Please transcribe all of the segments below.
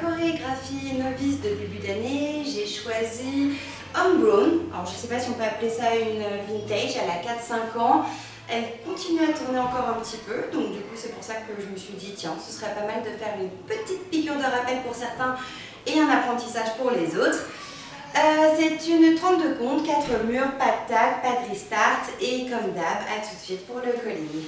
chorégraphie novice de début d'année, j'ai choisi Homegrown. Alors je ne sais pas si on peut appeler ça une vintage, elle a 4-5 ans. Elle continue à tourner encore un petit peu, donc du coup c'est pour ça que je me suis dit tiens, ce serait pas mal de faire une petite piqûre de rappel pour certains et un apprentissage pour les autres. C'est une 32 comptes, 4 murs, pas de tag, pas de restart et comme d'hab, à tout de suite pour le calling.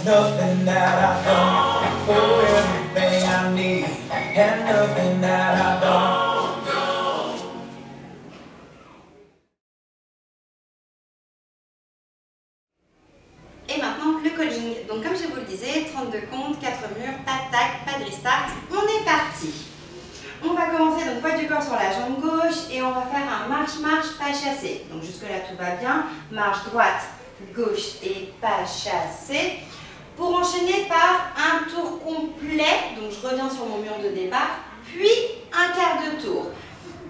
Nothing that I don't, oh, everything I need, and nothing that I don't know. Et maintenant le calling. Donc comme je vous le disais, 32 comptes, 4 murs, pas de tac, pas de restart, on est parti. On va commencer donc poids du corps sur la jambe gauche et on va faire un marche-marche pas chassé. Donc jusque là tout va bien, marche droite, gauche et pas chassé. Pour enchaîner par un tour complet, donc je reviens sur mon mur de départ, puis un quart de tour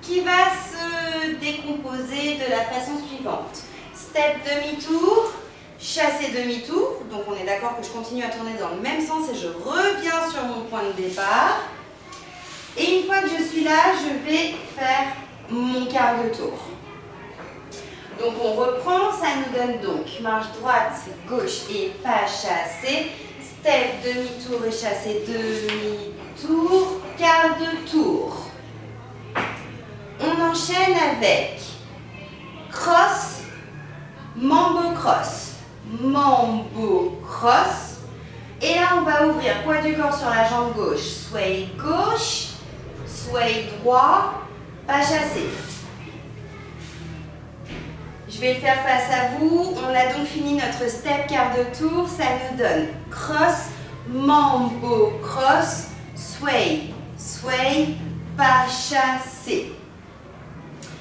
qui va se décomposer de la façon suivante. Step demi-tour, chassé demi-tour, donc on est d'accord que je continue à tourner dans le même sens et je reviens sur mon point de départ. Et une fois que je suis là, je vais faire mon quart de tour. Donc on reprend, ça nous donne donc marche droite, gauche et pas chassé, step, demi-tour et chassé, demi-tour, quart de tour. On enchaîne avec cross, mambo cross, Et là, on va ouvrir poids du corps sur la jambe gauche. Sway gauche, sway droit, pas chassé. Je vais le faire face à vous. On a donc fini notre step quart de tour. Ça nous donne cross, mambo, cross, sway, sway, pas chassé.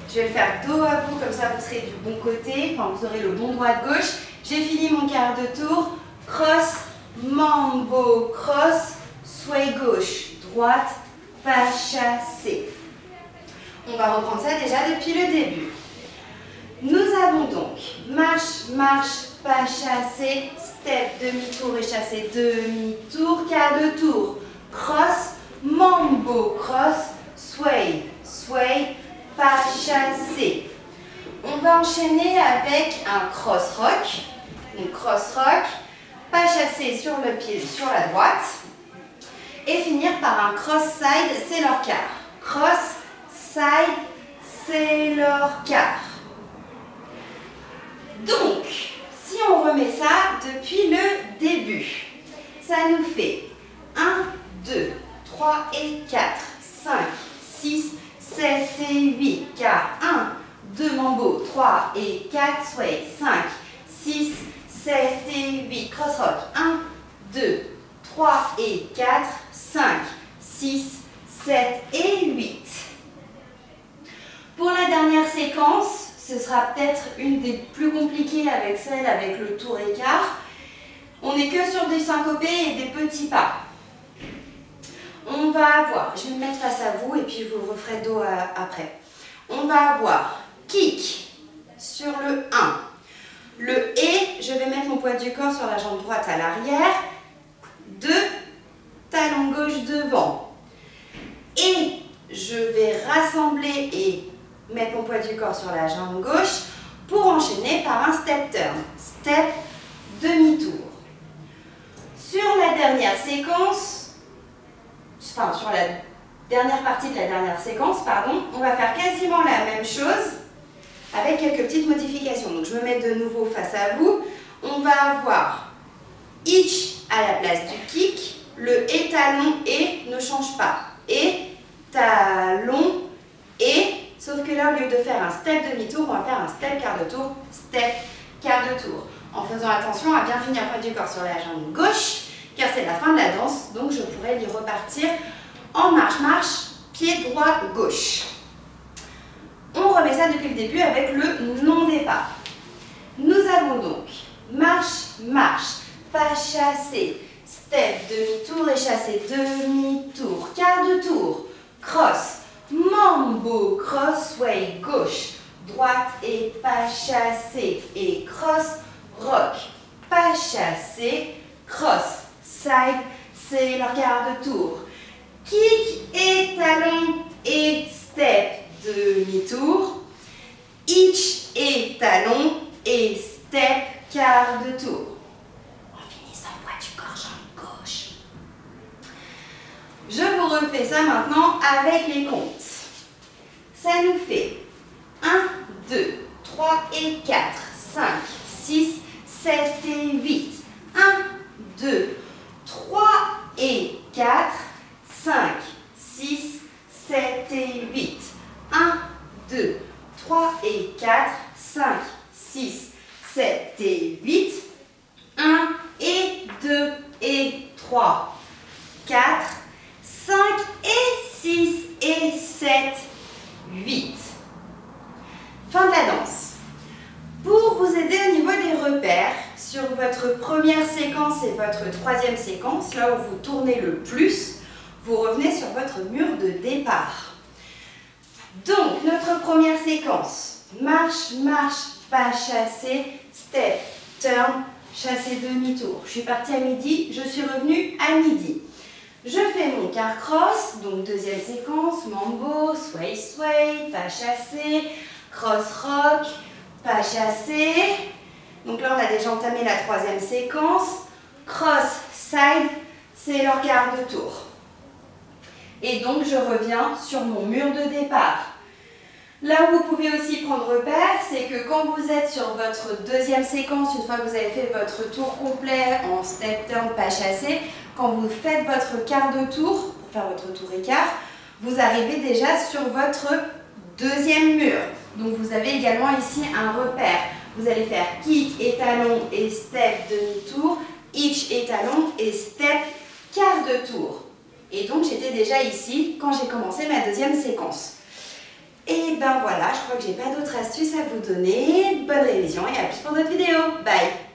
Je vais le faire dos à vous, comme ça vous serez du bon côté, enfin vous aurez le bon droit de gauche. J'ai fini mon quart de tour. Cross, mambo, cross, sway gauche, droite, pas chassé. On va reprendre ça déjà depuis le début. Nous avons donc marche, marche, pas chassé, step, demi-tour et chassé, demi-tour, quart de tour, cross, mambo, cross, sway, sway, pas chassé. On va enchaîner avec un cross rock. Donc cross rock, pas chassé sur le pied, sur la droite. Et finir par un cross side, c'est leur quart. Cross, side, c'est leur quart. Donc, si on remet ça depuis le début, ça nous fait 1, 2, 3 et 4, 5, 6, 7 et 8, car 1, 2 mambo, 3 et 4, sway, 5, 6, 7 et 8, cross rock, 1, 2, 3 et 4, 5, 6, 7 et 8. Pour la dernière séquence, ce sera peut-être une des plus compliquées avec celle avec le tour écart. On n'est que sur des syncopés et des petits pas. On va avoir, je vais me mettre face à vous et puis je vous le referai dos après. On va avoir kick sur le 1. Le et, je vais mettre mon poids du corps sur la jambe droite à l'arrière. 2, talon gauche devant. Et je vais rassembler et mettre mon poids du corps sur la jambe gauche pour enchaîner par un step turn. Step, demi-tour. Sur la dernière séquence, enfin sur la dernière partie de la dernière séquence, pardon, on va faire quasiment la même chose avec quelques petites modifications. Donc je me mets de nouveau face à vous. On va avoir hitch à la place du kick. Le et talon et ne change pas. Et talon et, sauf que là au lieu de faire un step demi-tour, on va faire un step quart de tour, step quart de tour. En faisant attention à bien finir poids du corps sur la jambe gauche, car c'est la fin de la danse, donc je pourrais y repartir en marche-marche, pied droit, gauche. On remet ça depuis le début avec le non-départ. Nous avons donc marche, marche, pas chassé, step, demi-tour et chassé, demi-tour, quart de tour, cross, mambo, cross, sway, gauche, droite et pas chassé, et cross, rock, pas chassé, cross, side, c'est leur quart de tour. Kick et talon et step, demi-tour. Hitch et talon et step, quart de tour. On finit sans poids du corps, jambe gauche. Je vous refais ça maintenant avec les comptes. Ça nous fait 1, 2, 3 et 4, 5, 6, 7 et 8. 1, 2, 3 et 4, 5, 6, 7 et 8. 1, 2, 3 et 4, 5, 6, 7 et 8. 1 et 2 et 3, 4, 5 et 6 et 7, 8. Fin de la danse. Pour vous aider au niveau des repères, sur votre première séquence et votre troisième séquence, là où vous tournez le plus, vous revenez sur votre mur de départ. Donc, notre première séquence, marche, marche, pas chassé, step, turn, chassé demi-tour. Je suis partie à midi, je suis revenue à midi. Je fais mon quart cross, donc deuxième séquence, mambo, sway, sway, pas chassé, cross rock, pas chassé. Donc là, on a déjà entamé la troisième séquence. Cross, side, c'est leur quart de tour. Et donc, je reviens sur mon mur de départ. Là où vous pouvez aussi prendre repère, c'est que quand vous êtes sur votre deuxième séquence, une fois que vous avez fait votre tour complet en step down pas chassé, quand vous faites votre quart de tour, pour faire votre tour écart, vous arrivez déjà sur votre deuxième mur. Donc vous avez également ici un repère. Vous allez faire kick, étalon et step demi-tour, hitch, étalon et step quart de tour. Et donc j'étais déjà ici quand j'ai commencé ma deuxième séquence. Et ben voilà, je crois que j'ai pas d'autres astuces à vous donner. Bonne révision et à plus pour d'autres vidéos. Bye!